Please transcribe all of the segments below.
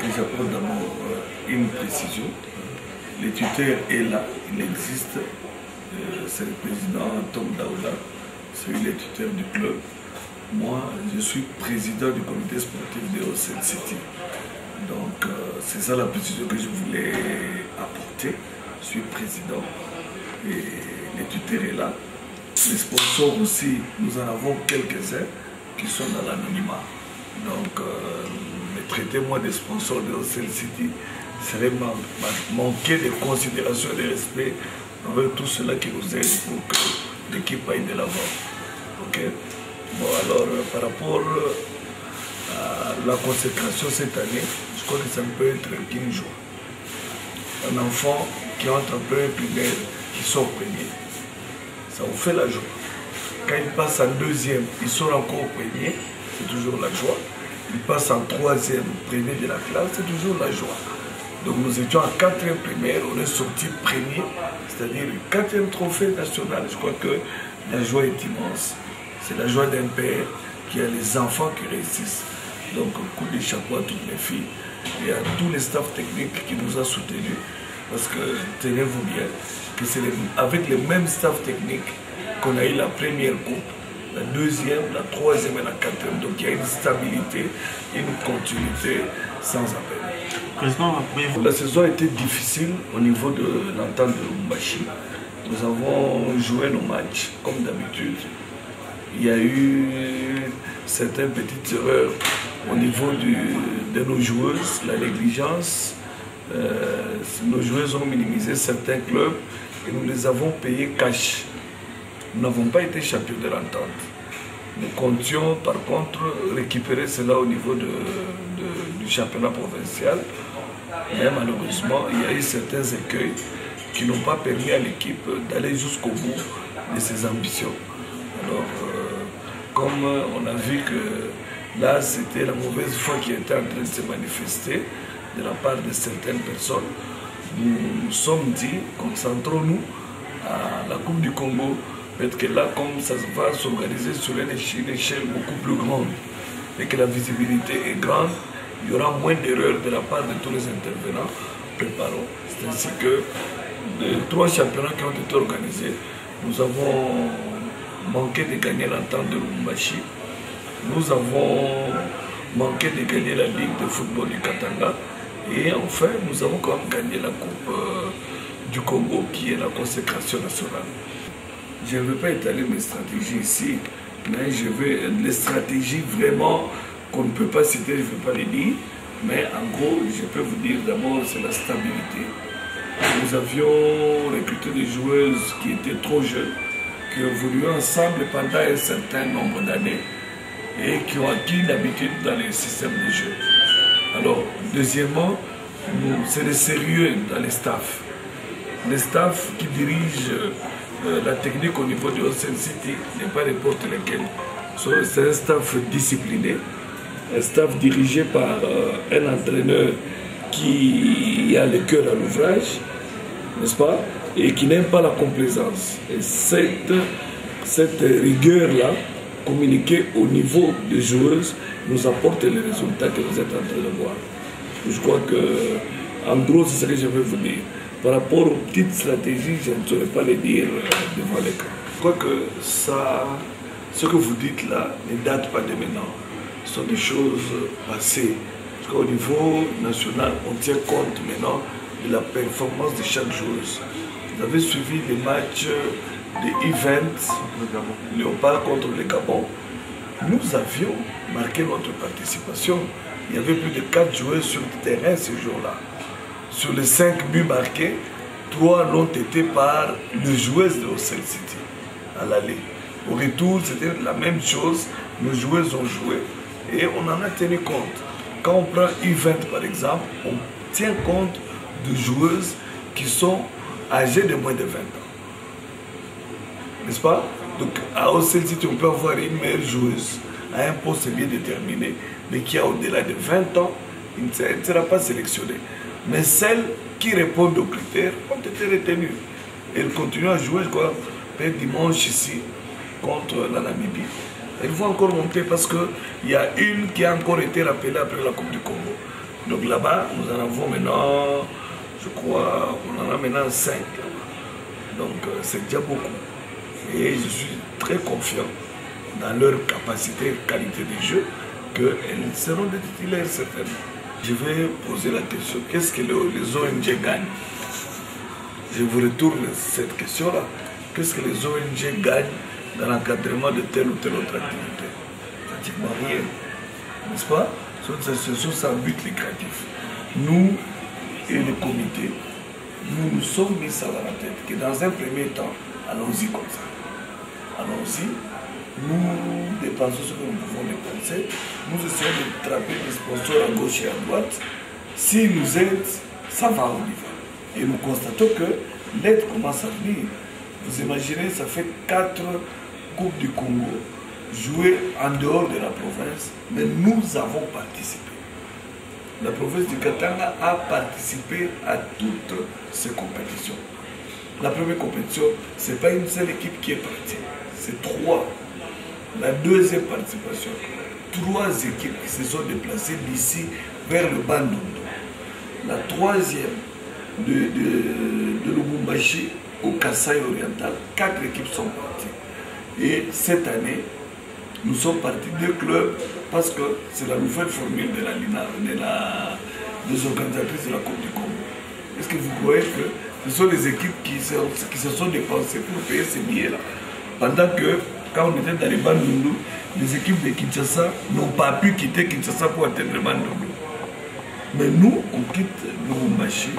que j'apporte d'abord une précision. Le tuteur est là, il existe. C'est le président Tom Daoula, c'est lui le tuteur du club. Moi, je suis président du comité sportif de Ocel City. Donc, c'est ça la précision que je voulais apporter. Je suis président et le tuteur est là. Les sponsors aussi, nous en avons quelques-uns qui sont dans l'anonymat. Donc, traitez-moi des sponsors de Ocel City serait manquer de considération et de respect envers tout cela qui nous aide pour que l'équipe aille de l'avant. Ok? Bon, alors, par rapport à la consécration cette année, je crois que ça ne peut être qu'une joie. Un enfant qui entre en première primaire, qui sort premier, ça vous fait la joie. Quand il passe en deuxième, il sort encore premier, c'est toujours la joie. Il passe en troisième, premier de la classe, c'est toujours la joie. Donc nous étions en quatrième primaire, on est sorti premier, c'est-à-dire le quatrième trophée national. Je crois que la joie est immense. C'est la joie d'un père qui a les enfants qui réussissent. Donc coup de chapeau à toutes les filles et à tous les staffs techniques qui nous ont soutenus. Parce que tenez-vous bien, que c'est avec les mêmes staffs techniques qu'on a eu la première coupe, la deuxième, la troisième et la quatrième. Donc il y a une stabilité, une continuité sans appel. La saison a été difficile au niveau de l'entente de Lubumbashi. Nous avons joué nos matchs comme d'habitude. Il y a eu certaines petites erreurs au niveau de nos joueuses, la négligence. Nos joueuses ont minimisé certains clubs et nous les avons payés cash. Nous n'avons pas été champions de l'entente. Nous comptions par contre récupérer cela au niveau du championnat provincial. Mais malheureusement, il y a eu certains écueils qui n'ont pas permis à l'équipe d'aller jusqu'au bout de ses ambitions. Alors, comme on a vu que là, c'était la mauvaise foi qui était en train de se manifester de la part de certaines personnes, nous nous sommes dit, concentrons-nous à la Coupe du Congo. Peut-être que là, comme ça va s'organiser sur une échelle beaucoup plus grande et que la visibilité est grande, il y aura moins d'erreurs de la part de tous les intervenants. Préparons. C'est ainsi que les 3 championnats qui ont été organisés, nous avons manqué de gagner l'entente de Lubumbashi. Nous avons manqué de gagner la Ligue de football du Katanga. Et enfin, nous avons quand même gagné la Coupe du Congo, qui est la consécration nationale. Je ne veux pas étaler mes stratégies ici, mais je veux les stratégies vraiment qu'on ne peut pas citer, je ne veux pas les dire. Mais en gros, je peux vous dire d'abord, c'est la stabilité. Nous avions recruté des joueuses qui étaient trop jeunes, qui ont évolué ensemble pendant un certain nombre d'années et qui ont acquis une habitude dans les systèmes de jeu. Alors, deuxièmement, c'est le sérieux dans les staffs. Les staffs qui dirigent la technique au niveau de Ocel City n'est pas n'importe lequel. C'est un staff discipliné, un staff dirigé par un entraîneur qui a le cœur à l'ouvrage, n'est-ce pas, et qui n'aime pas la complaisance. Et cette rigueur-là, communiquée au niveau des joueuses, nous apporte les résultats que vous êtes en train de voir. Je crois que, en gros, c'est ce que je vais vous dire. Par rapport aux petites stratégies, je ne saurais pas les dire devant l'écran. Je crois que ça, ce que vous dites là ne date pas de maintenant. Ce sont des choses passées. Parce qu'au niveau national, on tient compte maintenant de la performance de chaque joueuse. Vous avez suivi les matchs de Event, Léopard contre le Gabon. Nous avions marqué notre participation. Il y avait plus de 4 joueurs sur le terrain ce jour-là. Sur les 5 buts marqués, 3 l'ont été par les joueuses de Ocel City à l'aller. Au retour, c'était la même chose. Nos joueuses ont joué et on en a tenu compte. Quand on prend Event par exemple, on tient compte de joueuses qui sont âgées de moins de 20 ans. N'est-ce pas? Donc à Ocel City, on peut avoir une meilleure joueuse à un poste bien déterminé, mais qui a au-delà de 20 ans, il ne sera pas sélectionnée. Mais celles qui répondent aux critères ont été retenues. Elles continuent à jouer, je crois, dimanche ici, contre la Namibie. Elles vont encore monter parce qu'il y a une qui a encore été rappelée après la Coupe du Congo. Donc là-bas, nous en avons maintenant, je crois, on en a maintenant 5. Donc c'est déjà beaucoup. Et je suis très confiant dans leur capacité et qualité de jeu qu'elles seront des titulaires certainement. Je vais poser la question, qu'est-ce que les ONG gagnent? Je vous retourne cette question-là. Qu'est-ce que les ONG gagnent dans l'encadrement de telle ou telle autre activité? Pratiquement rien, n'est-ce pas? Ce sont sans but lucratif. Nous et le comité, nous nous sommes mis ça dans la tête, que dans un premier temps, allons-y comme ça. Allons-y, nous dépensons ce que nous pouvons dépenser, nous essayons de trapper des sponsors à gauche et à droite. S'ils nous aident, ça va au niveau. Et nous constatons que l'aide commence à venir. Vous imaginez, ça fait 4 Coupes du Congo jouées en dehors de la province, mais nous avons participé. La province du Katanga a participé à toutes ces compétitions. La première compétition, ce n'est pas une seule équipe qui est partie, c'est 3. La deuxième participation, 3 équipes qui se sont déplacées d'ici vers le Bandundu. La troisième, de Lubumbashi au Kasaï oriental, 4 équipes sont parties. Et cette année, nous sommes partis 2 clubs parce que c'est la nouvelle formule de la LINA, des organisatrices de la Coupe du Congo. Est-ce que vous croyez que ce sont les équipes qui se sont dépensées pour payer ces billets-là? Pendant que, quand on était dans les Bandundu, les équipes de Kinshasa n'ont pas pu quitter Kinshasa pour atteindre le Bandundu. Mais nous, on quitte Lubumbashi,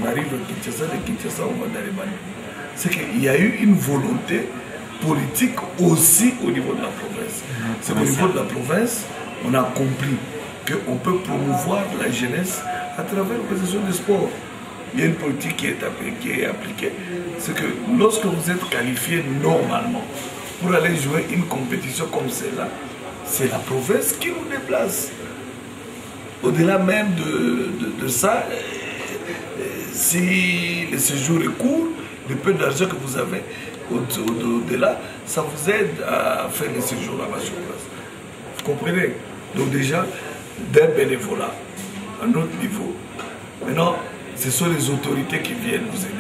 on arrive à Kinshasa, de Kinshasa, on va dans les Bandundu. C'est qu'il y a eu une volonté politique aussi au niveau de la province. C'est au niveau de la province, on a compris qu'on peut promouvoir la jeunesse à travers l'organisation des sports. Il y a une politique qui est appliquée. C'est que lorsque vous êtes qualifié normalement pour aller jouer une compétition comme celle-là, c'est la province qui vous déplace. Au-delà même de ça, si le séjour est court, le peu d'argent que vous avez au-delà, ça vous aide à faire le séjour là-bas sur place. Vous comprenez? Donc déjà, d'un bénévolat, à notre niveau. Maintenant, ce sont les autorités qui viennent vous aider.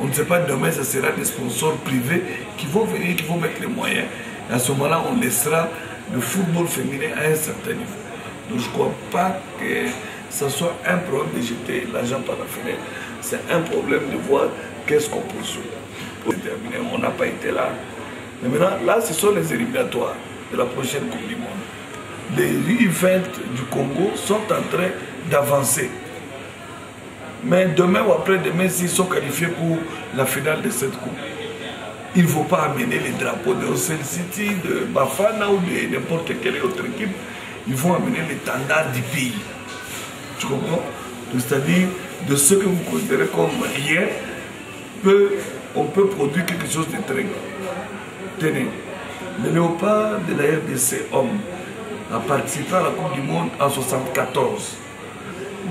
On ne sait pas demain, ce sera des sponsors privés qui vont venir, qui vont mettre les moyens. Et à ce moment-là, on laissera le football féminin à un certain niveau. Donc je ne crois pas que ce soit un problème de jeter l'argent par la fenêtre. C'est un problème de voir qu'est-ce qu'on poursuit. Pour déterminer, on n'a pas été là. Mais maintenant, là, ce sont les éliminatoires de la prochaine Coupe du Monde. Les U20 du Congo sont en train d'avancer. Mais demain ou après-demain, s'ils sont qualifiés pour la finale de cette coupe, il ne faut pas amener les drapeaux de Ocel City, de Bafana ou de n'importe quelle autre équipe. Ils vont amener l'étendard du pays. Tu comprends? C'est-à-dire, de ce que vous considérez comme rien, on peut produire quelque chose de très grand. Tenez, le léopard de la RDC homme a participé à la Coupe du Monde en 1974.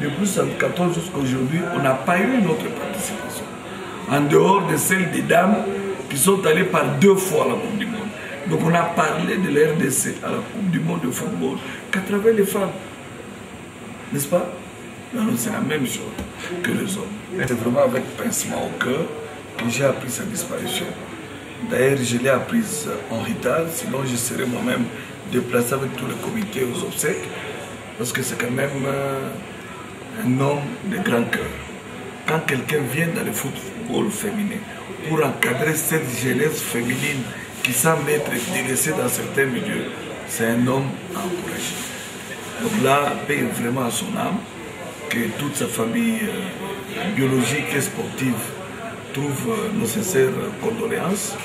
Depuis 1974 jusqu'à aujourd'hui, on n'a pas eu une autre participation. En dehors de celle des dames qui sont allées par 2 fois à la Coupe du Monde. Donc on a parlé de la RDC à la Coupe du Monde de football qu'à travers les femmes. N'est-ce pas? Non, c'est la même chose que les hommes. C'est vraiment avec pincement au cœur que j'ai appris sa disparition. D'ailleurs, je l'ai apprise en retard, sinon je serais moi-même déplacé avec tout le comité aux obsèques, parce que c'est quand même un homme de grand cœur. Quand quelqu'un vient dans le football féminin pour encadrer cette jeunesse féminine qui semble être délaissée dans certains milieux, c'est un homme à encourager. Donc là, paye vraiment à son âme, que toute sa famille biologique et sportive trouve nos sincères condoléances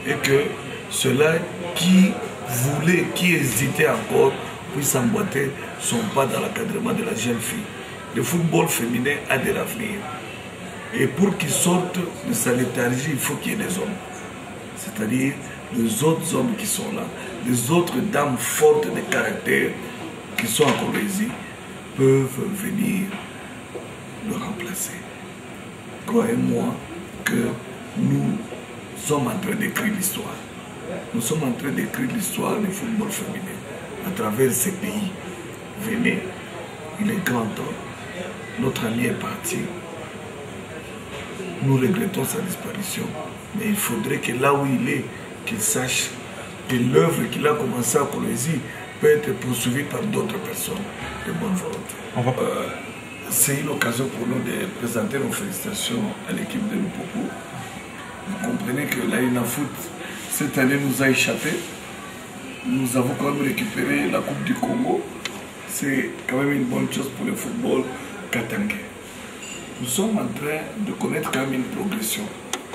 et que ceux-là qui voulaient, qui hésitaient encore, puissent emboîter son pas dans l'encadrement de la jeune fille. Le football féminin a de l'avenir. Et pour qu'il sorte de sa léthargie, il faut qu'il y ait des hommes. C'est-à-dire les autres hommes qui sont là, les autres dames fortes de caractère qui sont en Colombie peuvent venir le remplacer. Croyez-moi que nous sommes en train d'écrire l'histoire. Nous sommes en train d'écrire l'histoire du football féminin à travers ces pays. Venez, il est grand temps. Notre ami est parti. Nous regrettons sa disparition. Mais il faudrait que là où il est, qu'il sache que l'œuvre qu'il a commencé à Kolwezi peut être poursuivie par d'autres personnes de bonne volonté. C'est une occasion pour nous de présenter nos félicitations à l'équipe de Lupopo. Vous comprenez que l'Alina Foot, cette année, nous a échappé. Nous avons quand même récupéré la Coupe du Congo. C'est quand même une bonne chose pour le football katangais. Nous sommes en train de connaître quand même une progression,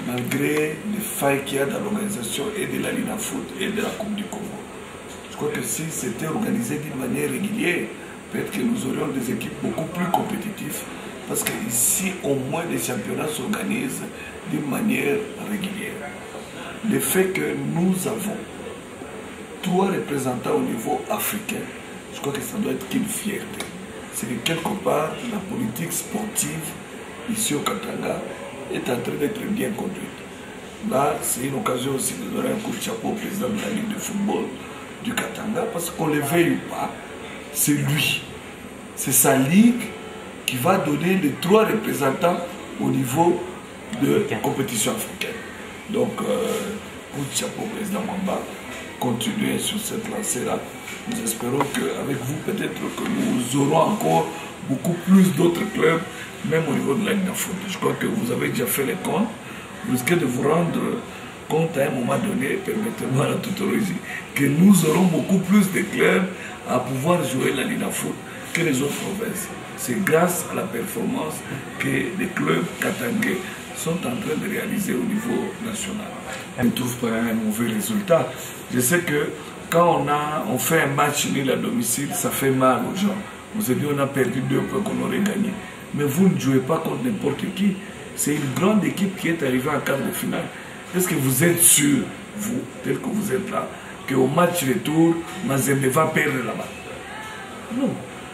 malgré les failles qu'il y a dans l'organisation et de l'Alina Foot et de la Coupe du Congo. Je crois que si c'était organisé d'une manière régulière, peut-être que nous aurions des équipes beaucoup plus compétitives, parce qu'ici, au moins, les championnats s'organisent d'une manière régulière. Le fait que nous avons 3 représentants au niveau africain, je crois que ça doit être qu'une fierté. C'est que quelque part, la politique sportive, ici au Katanga, est en train d'être bien conduite. Là, c'est une occasion aussi de donner un coup de chapeau au président de la Ligue de football du Katanga, parce qu'on ne le veuille pas, c'est lui. C'est sa ligue qui va donner les 3 représentants au niveau de la compétition africaine. Donc, coup de chapeau au président Mwamba, continuez sur cette lancée-là. Nous espérons qu'avec vous, peut-être que nous aurons encore beaucoup plus d'autres clubs, même au niveau de la Ligue de foot. Je crois que vous avez déjà fait les comptes. Vous risquez de vous rendre compte à un moment donné, permettez-moi la tautologie, que nous aurons beaucoup plus de clubs à pouvoir jouer la Ligue de foot que les autres provinces. C'est grâce à la performance que les clubs katangais sont en train de réaliser au niveau national. On ne trouve pas un mauvais résultat. Je sais que quand on fait un match nul à domicile, ça fait mal aux gens. On se dit on a perdu 2 points qu'on aurait gagné. Mais vous ne jouez pas contre n'importe qui. C'est une grande équipe qui est arrivée en quart de finale. Est-ce que vous êtes sûr, vous, tel que vous êtes là, qu'au match retour, Mazembe va perdre là-bas? Non.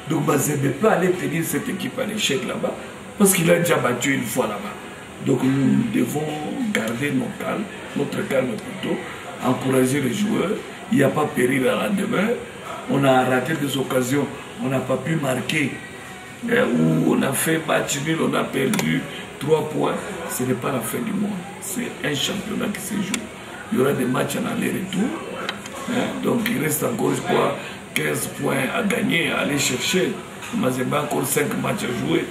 Donc Mazembe peut aller tenir cette équipe à l'échec là-bas, parce qu'il a déjà battu une fois là-bas. Donc nous devons garder notre calme plutôt, encourager les joueurs. Il n'y a pas péril à la demeure. On a raté des occasions, on n'a pas pu marquer. Où on a fait match nul, on a perdu 3 points. Ce n'est pas la fin du monde. C'est un championnat qui se joue. Il y aura des matchs en aller-retour. Donc il reste encore, je crois, 15 points à gagner, à aller chercher. Mazembe a encore 5 matchs à jouer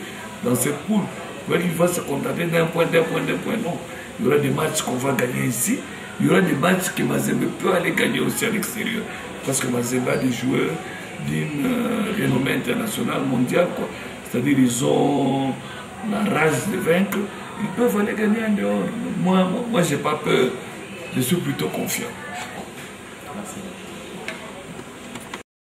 dans cette poule. Il va se contenter d'un point. Non. Il y aura des matchs qu'on va gagner ici. Il y aura des matchs que Mazembe peut aller gagner aussi à l'extérieur. Parce que Mazembe a des joueurs d'une renommée internationale, mondiale. C'est-à-dire ils ont la rage de vaincre. Ils peuvent aller gagner en dehors. Moi je n'ai pas peur. Je suis plutôt confiant.